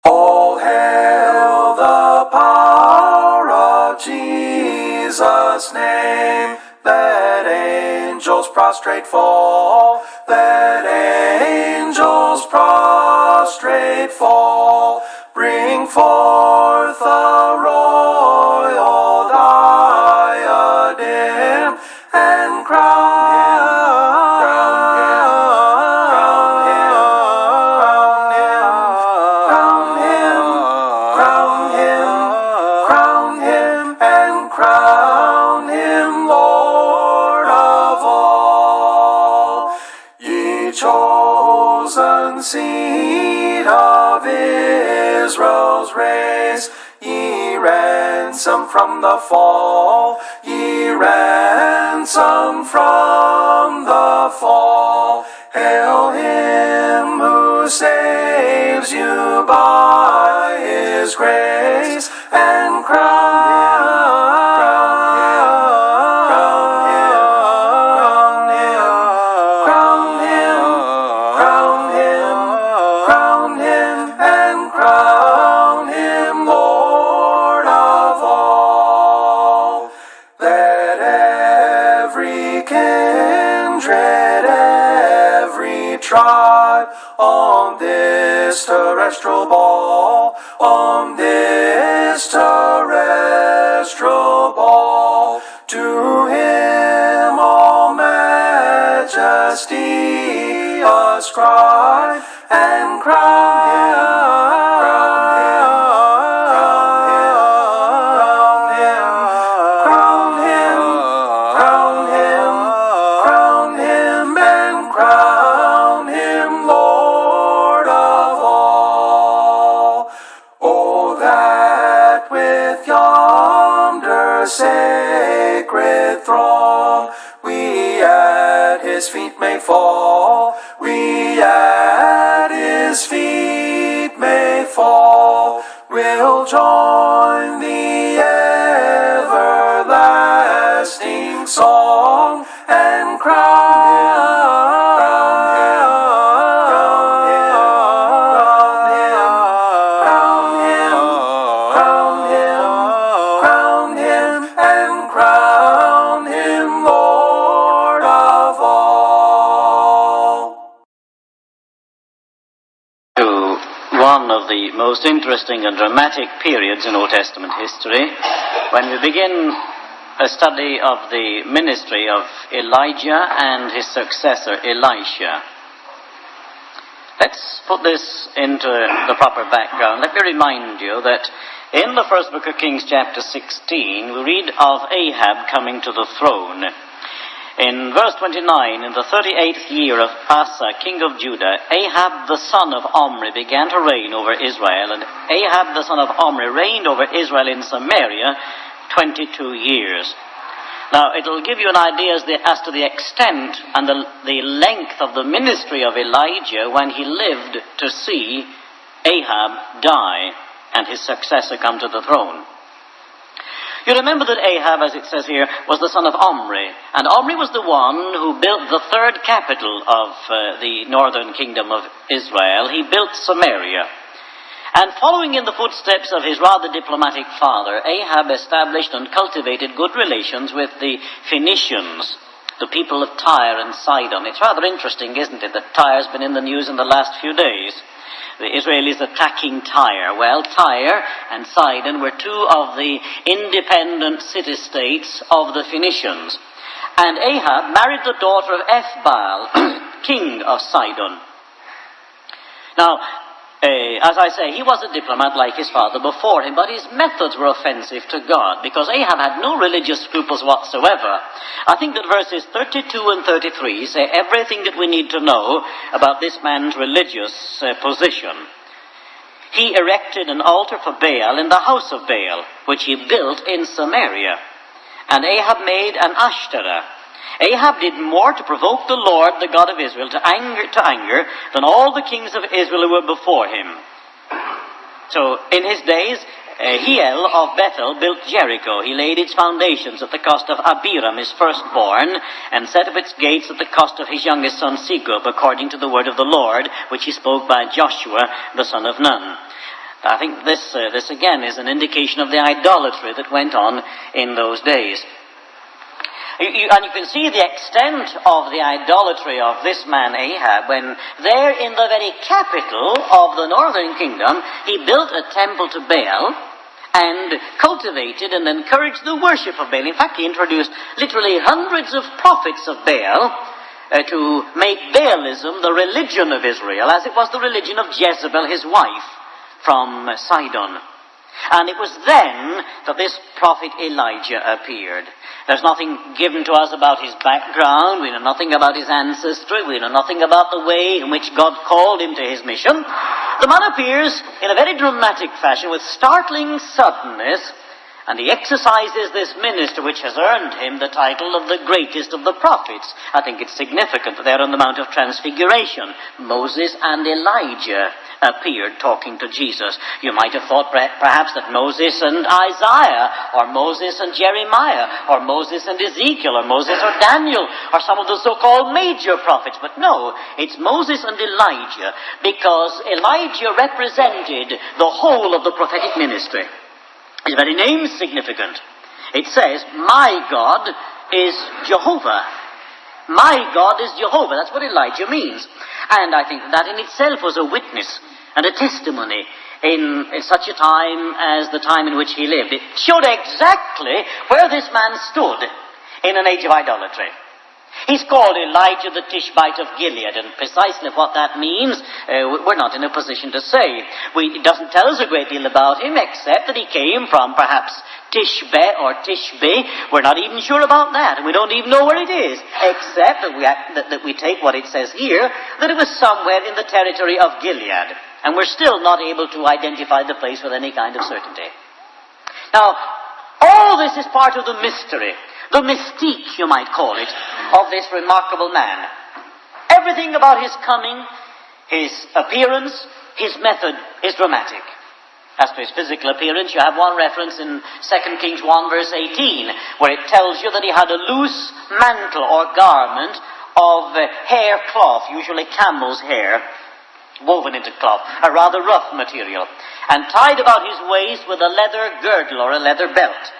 All hail the power of Jesus' name. Let angels prostrate fall. Let angels prostrate fall. Bring forth a royal diadem and crown him Lord of all. Ye chosen seed of Israel's race, ye ransom from the fall, ye ransom from the fall. Hail him who saves you by his grace, and crown him Lord of all. Let every kindred, every tribe on this terrestrial ball, on this terrestrial ball, to him all majesty ascribe, and crown him Lord of all. Oh, that with yonder sacred throng we at his feet may fall, we at his feet may fall. We'll join the everlasting song, and crown him Lord of all. To one of the most interesting and dramatic periods in Old Testament history, when we begin a study of the ministry of Elijah and his successor Elisha. Let's put this into the proper background. Let me remind you that in the first book of Kings, chapter 16, we read of Ahab coming to the throne. In verse 29, in the 38th year of Asa, king of Judah, Ahab the son of Omri began to reign over Israel, and Ahab the son of Omri reigned over Israel in Samaria 22 years. Now, it'll give you an idea as to the extent and the length of the ministry of Elijah when he lived to see Ahab die and his successor come to the throne. You remember that Ahab, as it says here, was the son of Omri, and Omri was the one who built the third capital of the northern kingdom of Israel. He built Samaria. And following in the footsteps of his rather diplomatic father, Ahab established and cultivated good relations with the Phoenicians, the people of Tyre and Sidon. It's rather interesting, isn't it, that Tyre's been in the news in the last few days. The Israelis attacking Tyre. Well, Tyre and Sidon were two of the independent city-states of the Phoenicians. And Ahab married the daughter of Ethbaal, king of Sidon. Now, as I say, he was a diplomat like his father before him, but his methods were offensive to God, because Ahab had no religious scruples whatsoever. I think that verses 32 and 33 say everything that we need to know about this man's religious position. He erected an altar for Baal in the house of Baal, which he built in Samaria. And Ahab made an Ashtoreth. Ahab did more to provoke the Lord, the God of Israel, to anger than all the kings of Israel who were before him. So, in his days, Hiel of Bethel built Jericho. He laid its foundations at the cost of Abiram, his firstborn, and set up its gates at the cost of his youngest son Segub, according to the word of the Lord, which he spoke by Joshua, the son of Nun. I think this again is an indication of the idolatry that went on in those days. And you can see the extent of the idolatry of this man Ahab when there in the very capital of the northern kingdom he built a temple to Baal and cultivated and encouraged the worship of Baal. In fact, he introduced literally hundreds of prophets of Baal to make Baalism the religion of Israel, as it was the religion of Jezebel, his wife, from Sidon. And it was then that this prophet Elijah appeared. There's nothing given to us about his background. We know nothing about his ancestry. We know nothing about the way in which God called him to his mission. The man appears in a very dramatic fashion with startling suddenness, and he exercises this ministry which has earned him the title of the greatest of the prophets. I think it's significant that there on the Mount of Transfiguration, Moses and Elijah appeared talking to Jesus. You might have thought perhaps that Moses and Isaiah, or Moses and Jeremiah, or Moses and Ezekiel, or Moses or Daniel, or some of the so-called major prophets. But no, it's Moses and Elijah, because Elijah represented the whole of the prophetic ministry. His very name is significant. It says, "My God is Jehovah." My God is Jehovah. That's what Elijah means. And I think that in itself was a witness and a testimony in such a time as the time in which he lived. It showed exactly where this man stood in an age of idolatry. He's called Elijah the Tishbite of Gilead, and precisely what that means, we're not in a position to say. It doesn't tell us a great deal about him, except that he came from perhaps Tishbe or Tishbe. We're not even sure about that, and we don't even know where it is, except that we take what it says here, that it was somewhere in the territory of Gilead. And we're still not able to identify the place with any kind of certainty. Now, all this is part of the mystery, the mystique, you might call it, of this remarkable man. Everything about his coming, his appearance, his method is dramatic. As to his physical appearance, you have one reference in 2 Kings 1 verse 18, where it tells you that he had a loose mantle or garment of hair cloth, usually camel's hair, woven into cloth, a rather rough material, and tied about his waist with a leather girdle or a leather belt.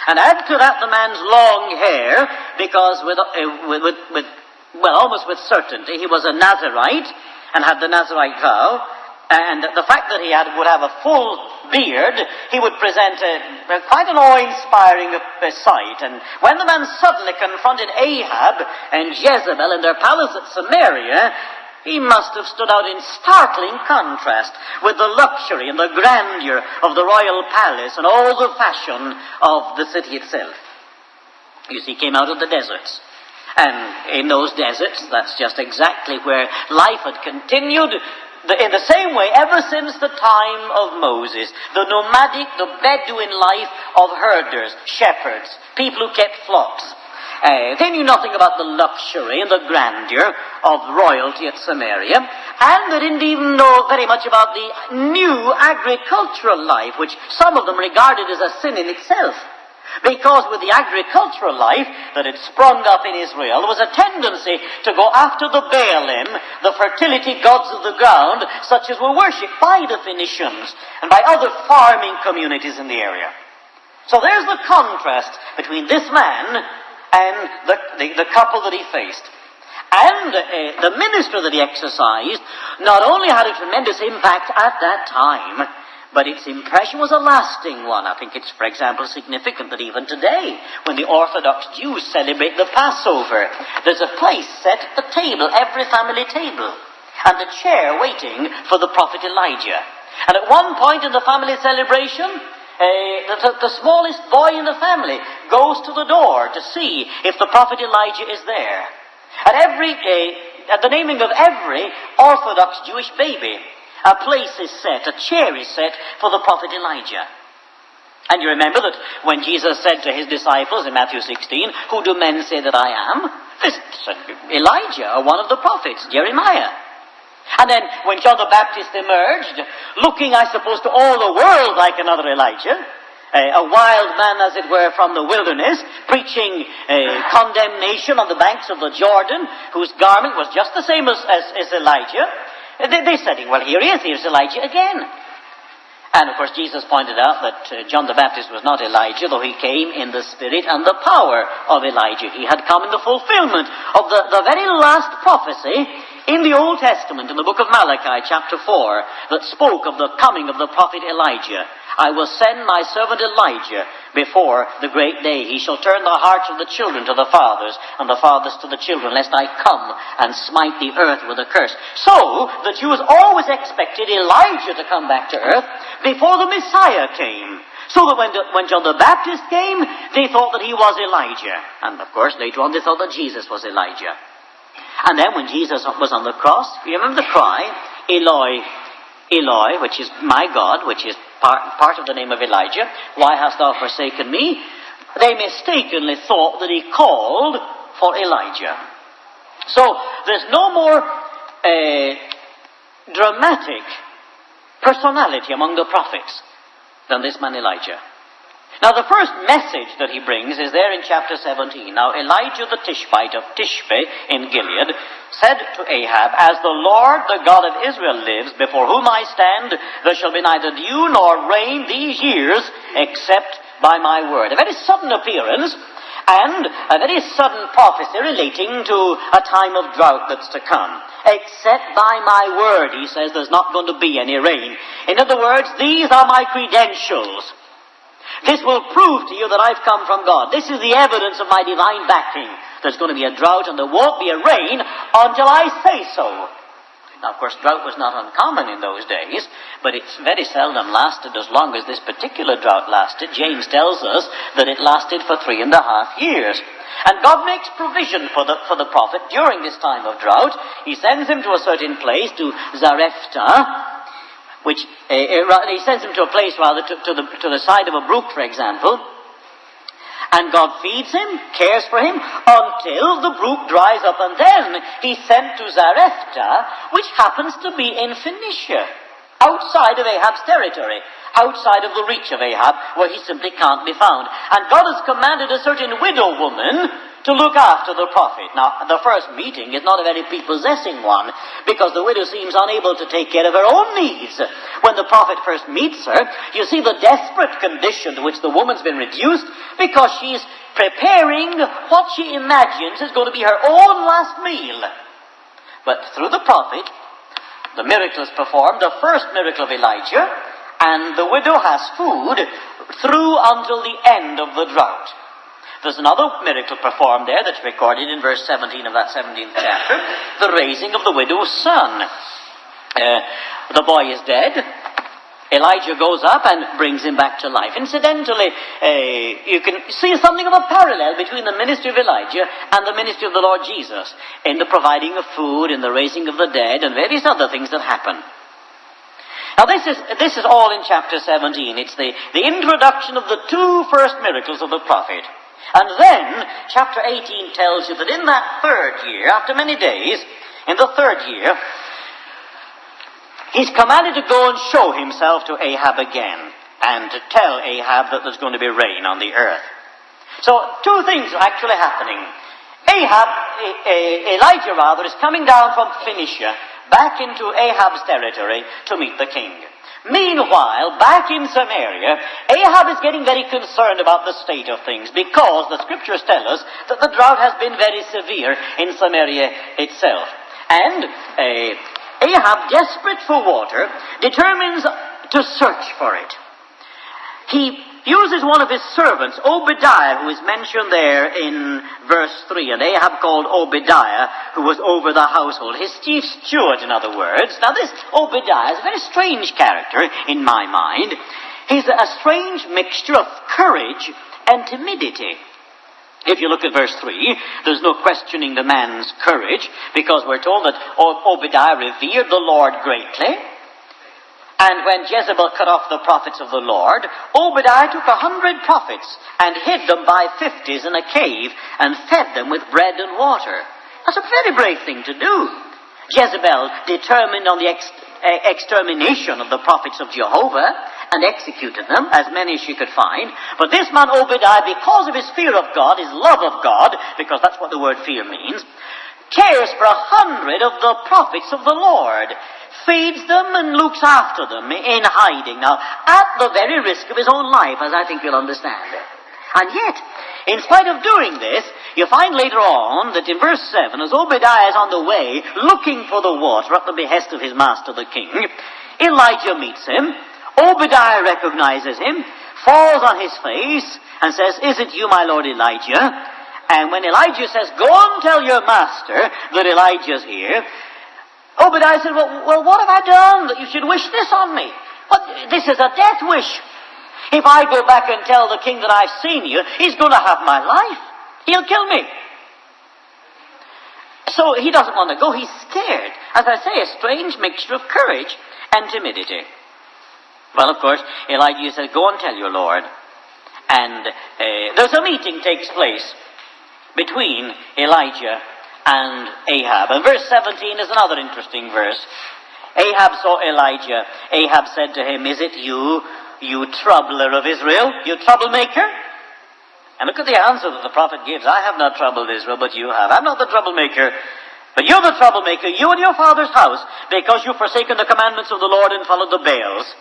And add to that the man's long hair, because almost with certainty, he was a Nazirite and had the Nazirite vow, and the fact that he would have a full beard, he would present quite an awe-inspiring sight. And when the man suddenly confronted Ahab and Jezebel in their palace at Samaria, he must have stood out in startling contrast with the luxury and the grandeur of the royal palace and all the fashion of the city itself. You see, he came out of the deserts. And in those deserts, that's just exactly where life had continued in the same way ever since the time of Moses. The nomadic, the Bedouin life of herders, shepherds, people who kept flocks. They knew nothing about the luxury and the grandeur of royalty at Samaria, and they didn't even know very much about the new agricultural life, which some of them regarded as a sin in itself. Because with the agricultural life that had sprung up in Israel, there was a tendency to go after the Baalim, the fertility gods of the ground, such as were worshipped by the Phoenicians and by other farming communities in the area. So there's the contrast between this man and the couple that he faced. And the ministry that he exercised not only had a tremendous impact at that time, but its impression was a lasting one. I think it's, for example, significant that even today, when the Orthodox Jews celebrate the Passover, there's a place set at the table, every family table, and a chair waiting for the prophet Elijah. And at one point in the family celebration, the smallest boy in the family goes to the door to see if the prophet Elijah is there. At the naming of every Orthodox Jewish baby, a place is set, a chair is set for the prophet Elijah. And you remember that when Jesus said to his disciples in Matthew 16, "Who do men say that I am?" This said Elijah, or one of the prophets, Jeremiah. And then when John the Baptist emerged, looking, I suppose, to all the world like another Elijah, a wild man, as it were, from the wilderness, preaching condemnation on the banks of the Jordan, whose garment was just the same as Elijah, they said, well, here he is, here's Elijah again. And of course Jesus pointed out that John the Baptist was not Elijah, though he came in the spirit and the power of Elijah. He had come in the fulfillment of the very last prophecy in the Old Testament, in the book of Malachi, chapter 4, that spoke of the coming of the prophet Elijah. I will send my servant Elijah before the great day. He shall turn the hearts of the children to the fathers, and the fathers to the children, lest I come and smite the earth with a curse. So, the Jews always expected Elijah to come back to earth before the Messiah came. So that when John the Baptist came, they thought that he was Elijah. And of course, later on they thought that Jesus was Elijah. And then when Jesus was on the cross, you remember the cry, Eloi, Eloi, which is my God, which is part of the name of Elijah, why hast thou forsaken me? They mistakenly thought that he called for Elijah. So there's no more dramatic personality among the prophets than this man Elijah. Now the first message that he brings is there in chapter 17. Now Elijah the Tishbite of Tishbe in Gilead said to Ahab, As the Lord, the God of Israel lives, before whom I stand, there shall be neither dew nor rain these years, except by my word. A very sudden appearance, and a very sudden prophecy relating to a time of drought that's to come. Except by my word, he says, there's not going to be any rain. In other words, these are my credentials. This will prove to you that I've come from God. This is the evidence of my divine backing. There's going to be a drought and there won't be a rain until I say so. Now, of course, drought was not uncommon in those days, but it's very seldom lasted as long as this particular drought lasted. James tells us that it lasted for 3.5 years. And God makes provision for the prophet during this time of drought. He sends him to a certain place, to Zarephath, which he sends him to a place rather to the side of a brook, for example, and God feeds him, cares for him until the brook dries up, and then he's sent to Zarephath, which happens to be in Phoenicia, outside of Ahab's territory, outside of the reach of Ahab, where he simply can't be found. And God has commanded a certain widow woman to look after the prophet. Now, the first meeting is not a very prepossessing one, because the widow seems unable to take care of her own needs. When the prophet first meets her, you see the desperate condition to which the woman's been reduced, because she's preparing what she imagines is going to be her own last meal. But through the prophet, the miracle is performed, the first miracle of Elijah, and the widow has food through until the end of the drought. There's another miracle performed there that's recorded in verse 17 of that 17th chapter, the raising of the widow's son. The boy is dead. Elijah goes up and brings him back to life. Incidentally, you can see something of a parallel between the ministry of Elijah and the ministry of the Lord Jesus in the providing of food, in the raising of the dead, and various other things that happen. Now this is all in chapter 17. It's the introduction of the two first miracles of the prophet. And then, chapter 18 tells you that in that third year, after many days, in the third year, he's commanded to go and show himself to Ahab again, and to tell Ahab that there's going to be rain on the earth. So, two things are actually happening. Elijah is coming down from Phoenicia, back into Ahab's territory to meet the king. Meanwhile, back in Samaria, Ahab is getting very concerned about the state of things, because the scriptures tell us that the drought has been very severe in Samaria itself. And Ahab, desperate for water, determines to search for it. He uses one of his servants, Obadiah, who is mentioned there in verse 3. And Ahab called Obadiah, who was over the household, his chief steward, in other words. Now this Obadiah is a very strange character in my mind. He's a strange mixture of courage and timidity. If you look at verse 3, there's no questioning the man's courage, because we're told that Obadiah revered the Lord greatly. And when Jezebel cut off the prophets of the Lord, Obadiah took 100 prophets and hid them by 50s in a cave and fed them with bread and water. That's a very brave thing to do. Jezebel determined on the extermination of the prophets of Jehovah and executed them, as many as she could find. But this man Obadiah, because of his fear of God, his love of God, because that's what the word fear means, cares for 100 of the prophets of the Lord, feeds them and looks after them in hiding. Now, at the very risk of his own life, as I think you'll understand. And yet, in spite of doing this, you find later on that in verse 7, as Obadiah is on the way looking for the water at the behest of his master the king, Elijah meets him. Obadiah recognizes him, falls on his face, and says, "Is it you, my lord Elijah?" And when Elijah says, "Go and tell your master that Elijah's here," Obadiah said, well, what have I done that you should wish this on me? This is a death wish. If I go back and tell the king that I've seen you, he's going to have my life. He'll kill me. So he doesn't want to go. He's scared. As I say, a strange mixture of courage and timidity. Well, of course, Elijah says, "Go and tell your Lord." And there's a meeting takes place between Elijah and Ahab. And verse 17 is another interesting verse. Ahab saw Elijah. Ahab said to him, "Is it you, you troubler of Israel, you troublemaker?" And look at the answer that the prophet gives. "I have not troubled Israel, but you have. I'm not the troublemaker, but you're the troublemaker, you and your father's house, because you've forsaken the commandments of the Lord and followed the Baals."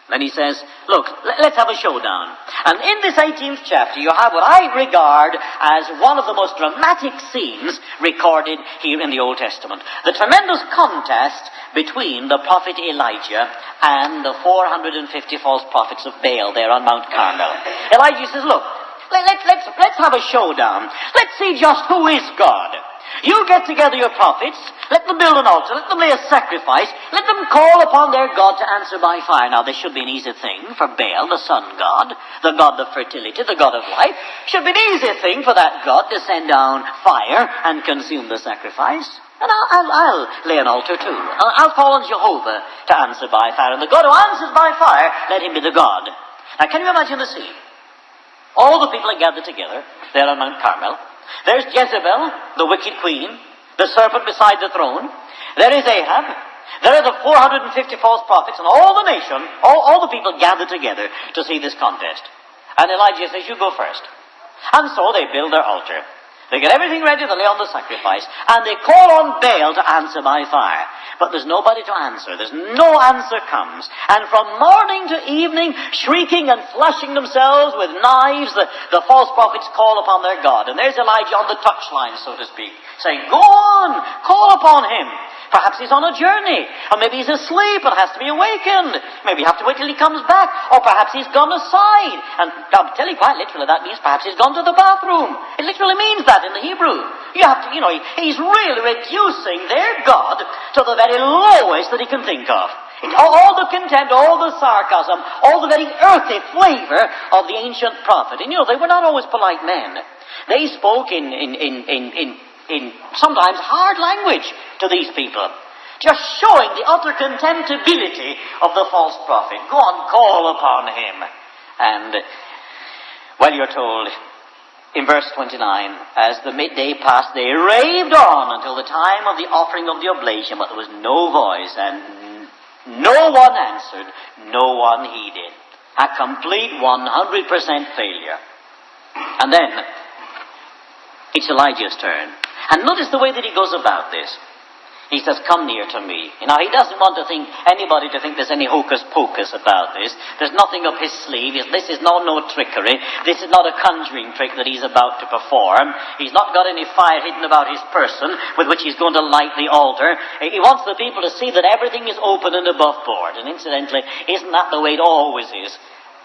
Then he says, look, let's have a showdown. And in this 18th chapter, you have what I regard as one of the most dramatic scenes recorded here in the Old Testament. The tremendous contest between the prophet Elijah and the 450 false prophets of Baal there on Mount Carmel. Elijah says, look, let's have a showdown. Let's see just who is God. You get together your prophets, let them build an altar, let them lay a sacrifice, let them call upon their God to answer by fire. Now, this should be an easy thing for Baal, the sun god, the god of fertility, the god of life. Should be an easy thing for that god to send down fire and consume the sacrifice. And I'll lay an altar too. I'll call on Jehovah to answer by fire. And the God who answers by fire, let him be the God. Now, can you imagine the scene? All the people are gathered together there on Mount Carmel. There's Jezebel, the wicked queen, the serpent beside the throne. There is Ahab. There are the 450 false prophets, and all the nation, all the people gathered together to see this contest. And Elijah says, "You go first." And so they build their altar. They get everything ready to lay on the sacrifice, and they call on Baal to answer by fire. But there's nobody to answer. There's no answer comes. And from morning to evening, shrieking and flashing themselves with knives, the false prophets call upon their God. And there's Elijah on the touchline, so to speak, saying, "Go on, call upon him." Perhaps he's on a journey, or maybe he's asleep and has to be awakened. Maybe you have to wait till he comes back, or perhaps he's gone aside. And I'll tell you quite literally, that means perhaps he's gone to the bathroom. It literally means that in the Hebrew. You have to, he's really reducing their God to the very lowest that he can think of. All the contempt, all the sarcasm, all the very earthy flavor of the ancient prophet. And they were not always polite men. They spoke in sometimes hard language to these people, just showing the utter contemptibility of the false prophet. Go on, call upon him. And, well, you're told in verse 29, as the midday passed, they raved on until the time of the offering of the oblation, but there was no voice, and no one answered, no one heeded. A complete 100% failure. And then, it's Elijah's turn. And notice the way that he goes about this. He says, "Come near to me." He doesn't want anybody to think there's any hocus pocus about this. There's nothing up his sleeve. This is no trickery. This is not a conjuring trick that he's about to perform. He's not got any fire hidden about his person with which he's going to light the altar. He wants the people to see that everything is open and above board. And incidentally, isn't that the way it always is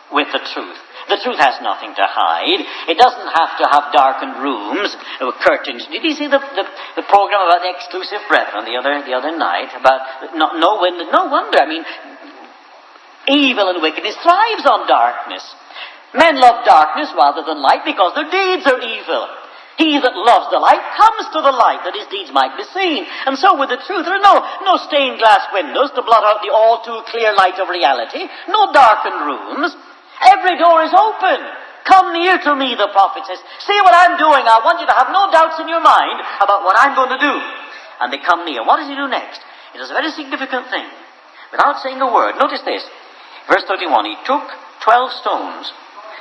with the truth? The truth has nothing to hide. It doesn't have to have darkened rooms with curtains. Did you see the program about the exclusive brethren the other night? About no window? No wonder. Evil and wickedness thrives on darkness. Men love darkness rather than light because their deeds are evil. He that loves the light comes to the light that his deeds might be seen. And so with the truth, there are no stained glass windows to blot out the all too clear light of reality. No darkened rooms. Every door is open. "Come near to me," the prophet says. "See what I'm doing. I want you to have no doubts in your mind about what I'm going to do." And they come near. What does he do next? He does a very significant thing. Without saying a word, notice this. Verse 31, he took 12 stones,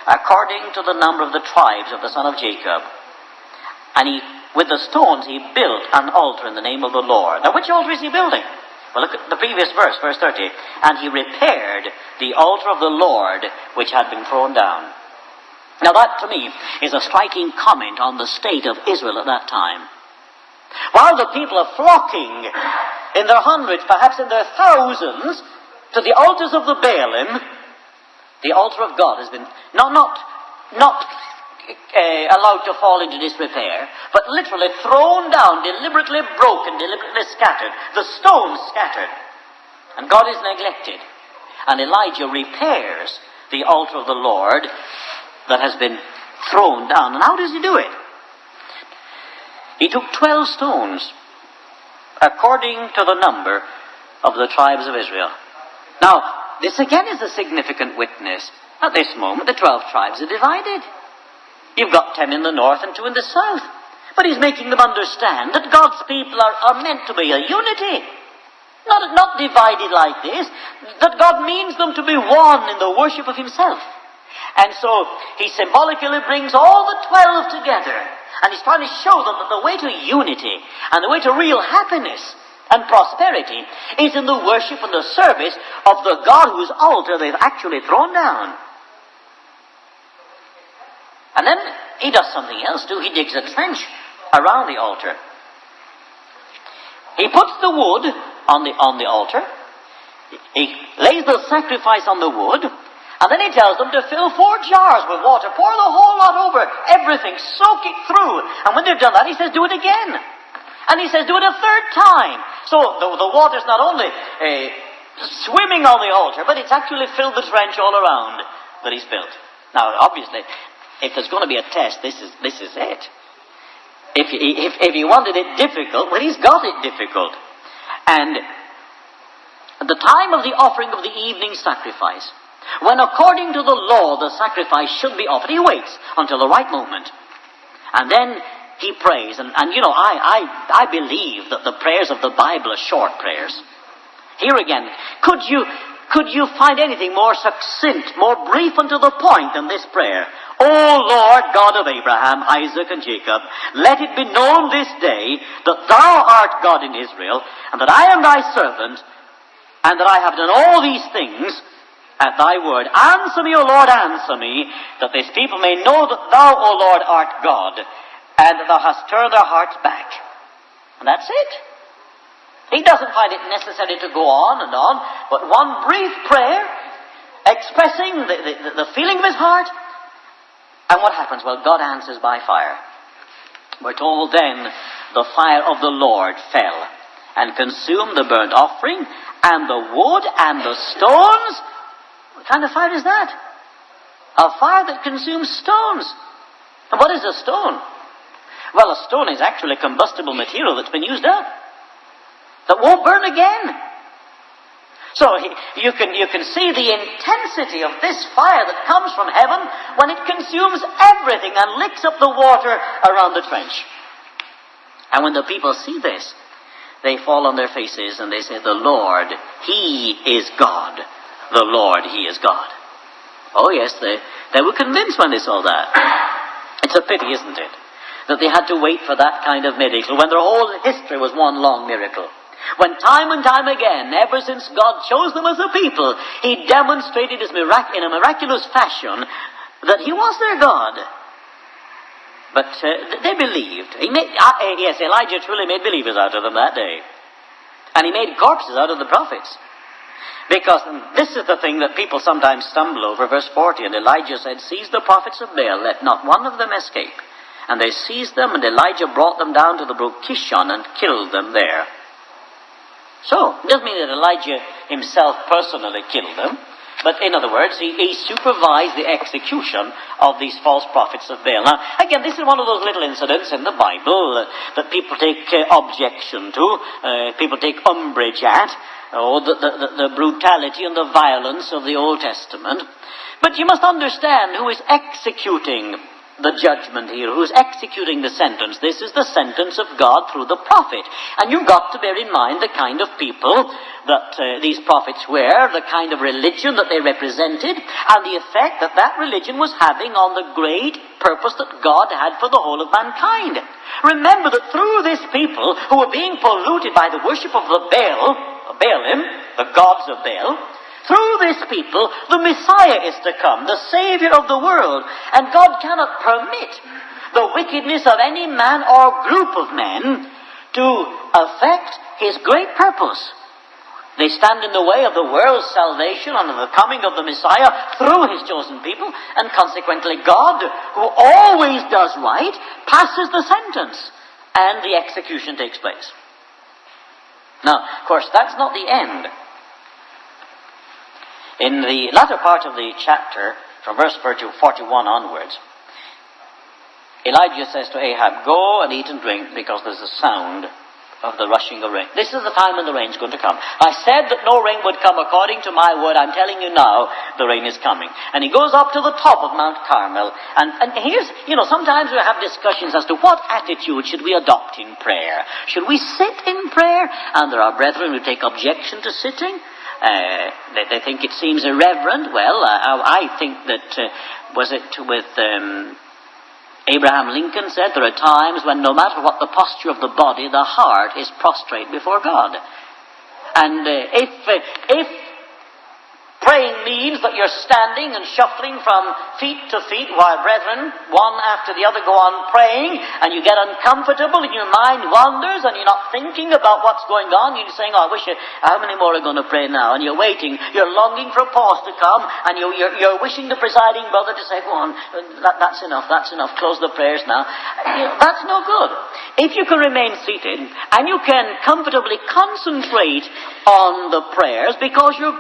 according to the number of the tribes of the son of Jacob. And with the stones he built an altar in the name of the Lord. Now, which altar is he building? Well, look at the previous verse, verse 30. And he repaired the altar of the Lord which had been thrown down. Now that, to me, is a striking comment on the state of Israel at that time. While the people are flocking in their hundreds, perhaps in their thousands, to the altars of the Baalim, the altar of God has been not allowed to fall into disrepair, but literally thrown down, deliberately broken, deliberately scattered, the stones scattered. And God is neglected. And Elijah repairs the altar of the Lord that has been thrown down. And how does he do it? He took 12 stones, according to the number of the tribes of Israel. Now, this again is a significant witness. At this moment, the 12 tribes are divided. You've got 10 in the north and 2 in the south. But he's making them understand that God's people are meant to be a unity. Not divided like this. That God means them to be one in the worship of himself. And so he symbolically brings all the 12 together. And he's trying to show them that the way to unity and the way to real happiness and prosperity is in the worship and the service of the God whose altar they've actually thrown down. And then he does something else too. He digs a trench around the altar. He puts the wood on the altar. He lays the sacrifice on the wood. And then he tells them to fill 4 jars with water. Pour the whole lot over. Everything. Soak it through. And when they've done that, he says, do it again. And he says, do it a 3rd time. So the water's not only swimming on the altar, but it's actually filled the trench all around that he's built. Now, obviously, if there's going to be a test, this is it. If he wanted it difficult, well, he's got it difficult. And at the time of the offering of the evening sacrifice, when according to the law the sacrifice should be offered, he waits until the right moment. And then he prays. And you know, I believe that the prayers of the Bible are short prayers. Here again, could you find anything more succinct, more brief and to the point than this prayer? O Lord God of Abraham, Isaac, and Jacob, let it be known this day that thou art God in Israel, and that I am thy servant, and that I have done all these things at thy word. Answer me, O Lord, answer me, that this people may know that thou, O Lord, art God, and that thou hast turned their hearts back. And that's it. He doesn't find it necessary to go on and on, but one brief prayer expressing the feeling of his heart. And what happens? Well, God answers by fire. We're told then the fire of the Lord fell and consumed the burnt offering and the wood and the stones. What kind of fire is that? A fire that consumes stones. And what is a stone? Well, a stone is actually combustible material that's been used up, that won't burn again. So you can see the intensity of this fire that comes from heaven when it consumes everything and licks up the water around the trench. And when the people see this, they fall on their faces and they say, the Lord, He is God. The Lord, He is God. Oh yes, they were convinced when they saw that. It's a pity, isn't it, that they had to wait for that kind of miracle when their whole history was one long miracle. When time and time again, ever since God chose them as a people, He demonstrated in a miraculous fashion that He was their God. But they believed. Yes, Elijah truly made believers out of them that day. And he made corpses out of the prophets. Because this is the thing that people sometimes stumble over. Verse 40, and Elijah said, seize the prophets of Baal, let not one of them escape. And they seized them, and Elijah brought them down to the brook Kishon and killed them there. So, it doesn't mean that Elijah himself personally killed them, but in other words, he supervised the execution of these false prophets of Baal. Now, again, this is one of those little incidents in the Bible that people take objection to, people take umbrage at, or the brutality and the violence of the Old Testament. But you must understand who is executing the judgment here, who's executing the sentence. This is the sentence of God through the prophet. And you've got to bear in mind the kind of people that these prophets were, the kind of religion that they represented, and the effect that that religion was having on the great purpose that God had for the whole of mankind. Remember that through this people who were being polluted by the worship of the Baal, Baalim, the gods of Baal. Through this people, the Messiah is to come, the Savior of the world. And God cannot permit the wickedness of any man or group of men to affect his great purpose. They stand in the way of the world's salvation and of the coming of the Messiah through his chosen people, and consequently God, who always does right, passes the sentence, and the execution takes place. Now, of course, that's not the end. In the latter part of the chapter, from verse 41 onwards, Elijah says to Ahab, "Go and eat and drink, because there's a sound of the rushing of rain." This is the time when the rain's going to come. I said that no rain would come according to my word. I'm telling you now, the rain is coming. And he goes up to the top of Mount Carmel. And here's, sometimes we have discussions as to what attitude should we adopt in prayer. Should we sit in prayer? And there are brethren who take objection to sitting. They think it seems irreverent. Well, I think that, was it with Abraham Lincoln said, there are times when no matter what the posture of the body, the heart is prostrate before God. And if praying means that you're standing and shuffling from feet to feet while brethren, one after the other, go on praying, and you get uncomfortable and your mind wanders and you're not thinking about what's going on, you're saying, "Oh, I wish how many more are going to pray now?" And you're waiting, you're longing for a pause to come, and you're wishing the presiding brother to say, "Go on, that's enough, close the prayers now." That's no good. If you can remain seated and you can comfortably concentrate on the prayers because your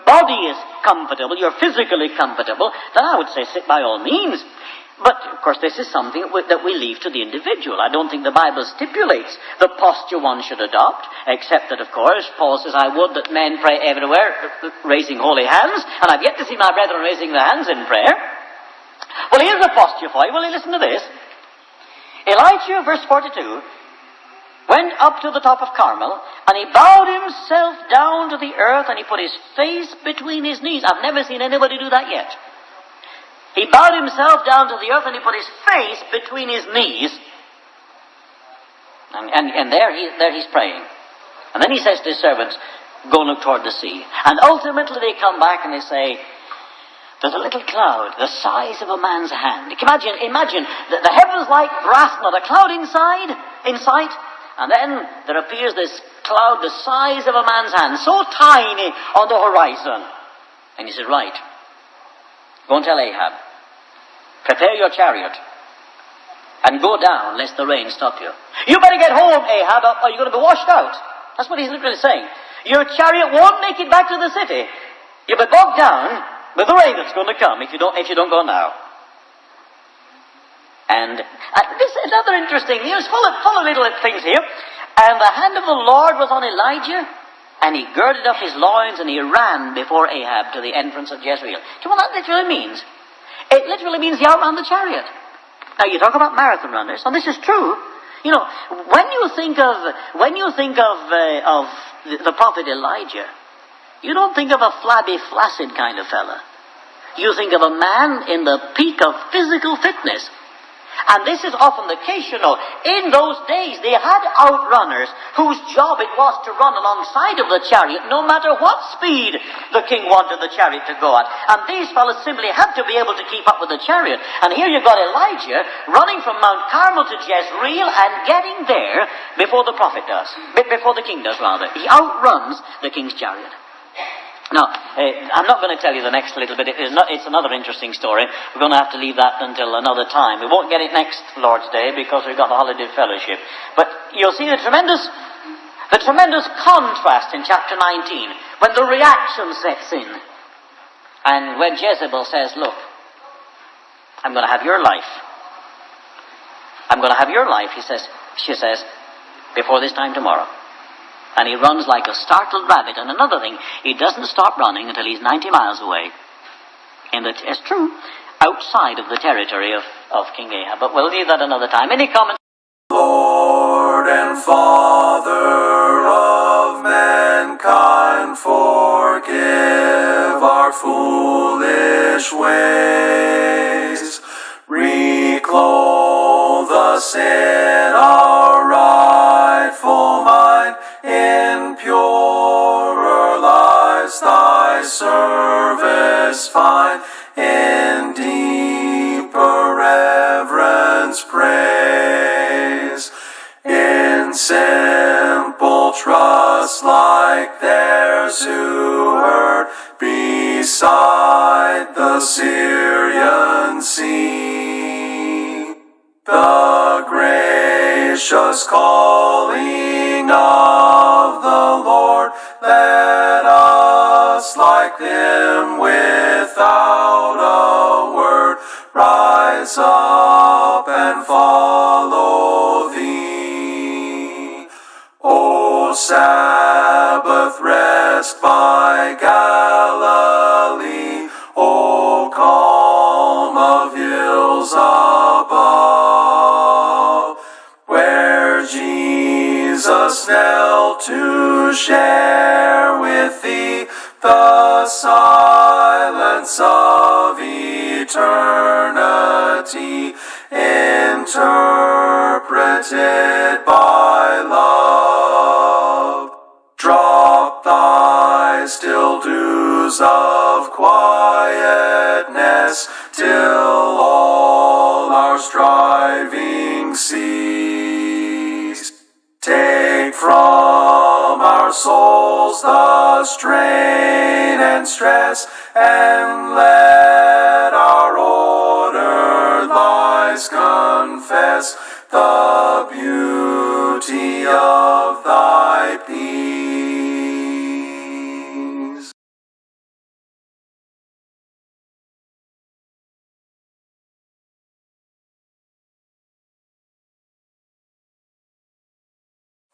body is comfortable, you're physically comfortable, then I would say sit by all means. But, of course, this is something that we leave to the individual. I don't think the Bible stipulates the posture one should adopt, except that, of course, Paul says, "I would that men pray everywhere, raising holy hands," and I've yet to see my brethren raising their hands in prayer. Well, here's a posture for you. Will you listen to this? Elijah, verse 42, went up to the top of Carmel, and he bowed himself down to the earth, and he put his face between his knees. I've never seen anybody do that yet. He bowed himself down to the earth, and he put his face between his knees. And there he's praying. And then he says to his servants, "Go and look toward the sea." And ultimately they come back and they say, "There's a little cloud the size of a man's hand." Imagine the heavens like brass, not a cloud in sight. And then there appears this cloud the size of a man's hand, so tiny on the horizon. And he said, "Right, go and tell Ahab, prepare your chariot and go down lest the rain stop you. You better get home, Ahab, or you're going to be washed out." That's what he's literally saying. Your chariot won't make it back to the city. You'll be bogged down with the rain that's going to come if you don't go now. And this is another interesting news, full of little things here. "And the hand of the Lord was on Elijah, and he girded up his loins, and he ran before Ahab to the entrance of Jezreel." Do you know what that literally means? It literally means he outran the chariot. Now, you talk about marathon runners, and this is true. When you think of the prophet Elijah, you don't think of a flabby, flaccid kind of fella. You think of a man in the peak of physical fitness. And this is often the case, In those days, they had outrunners whose job it was to run alongside of the chariot, no matter what speed the king wanted the chariot to go at. And these fellows simply had to be able to keep up with the chariot. And here you've got Elijah running from Mount Carmel to Jezreel and getting there before the prophet does. Before the king does, rather. He outruns the king's chariot. Now, I'm not going to tell you the next little bit. It's another interesting story. We're going to have to leave that until another time. We won't get it next Lord's Day because we've got the holiday fellowship. But you'll see the tremendous contrast in chapter 19 when the reaction sets in. And when Jezebel says, "Look, I'm going to have your life. I'm going to have your life," she says, "before this time tomorrow." And he runs like a startled rabbit. And another thing, he doesn't stop running until he's 90 miles away. It's true, outside of the territory of King Ahab. But we'll leave that another time. Any comments? Lord and Father of mankind, forgive our foolish ways. Reclothe us in our rightful mind in pure thy service find in deeper reverence praise, in simple trust like theirs who heard beside the Syrian sea. The gracious calling of the Lord, let us like them without a word rise up and follow thee. O Sabbath rest by Galilee, O calm of hills above, where Jesus knelt to share with thee the silence of eternity, interpreted by love. Drop thy still dews of quietness till all our striving cease. Take from our souls the strain and stress, and let our ordered lives confess the beauty of thy peace.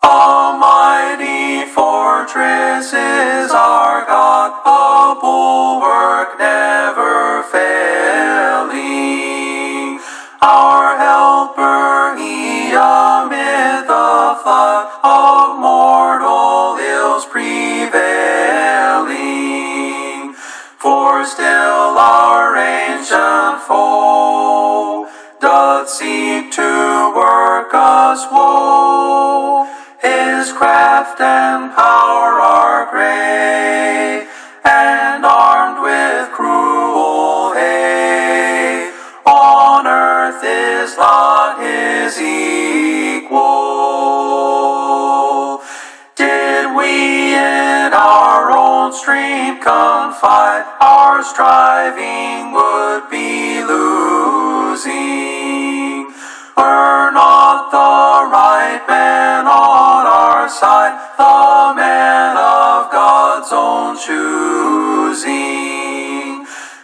A mighty fortress is our God, a bulwark never failing. Our helper, he amid the flood of mortal ills prevailing. For still our ancient foe doth seek to work us woe. His craft and power are great, and armed with cruel hate. On earth is not his equal. Did we in our own strength confide, our striving would be losing. Were not the right man on our side, the man of God's own choosing?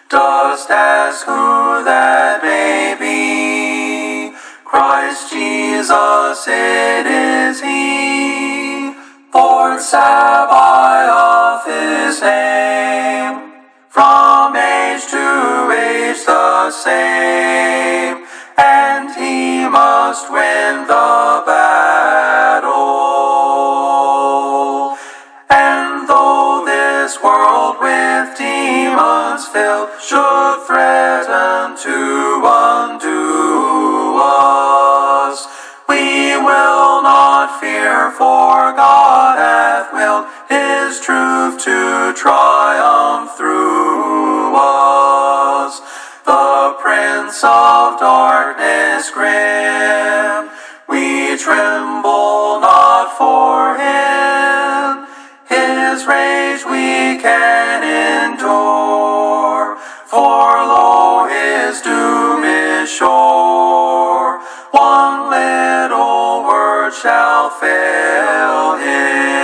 Just ask who that may be. Christ Jesus, it is he. Lord Sabaoth his name, from age to age the same, and he must win the battle. And though this world with demons filled should threaten to undo us, we will not fear, for God hath willed his truth to triumph through us. The Prince of Darkness grim, we tremble not for him. His rage we can endure, for lo, his doom is sure. One little word shall fail him.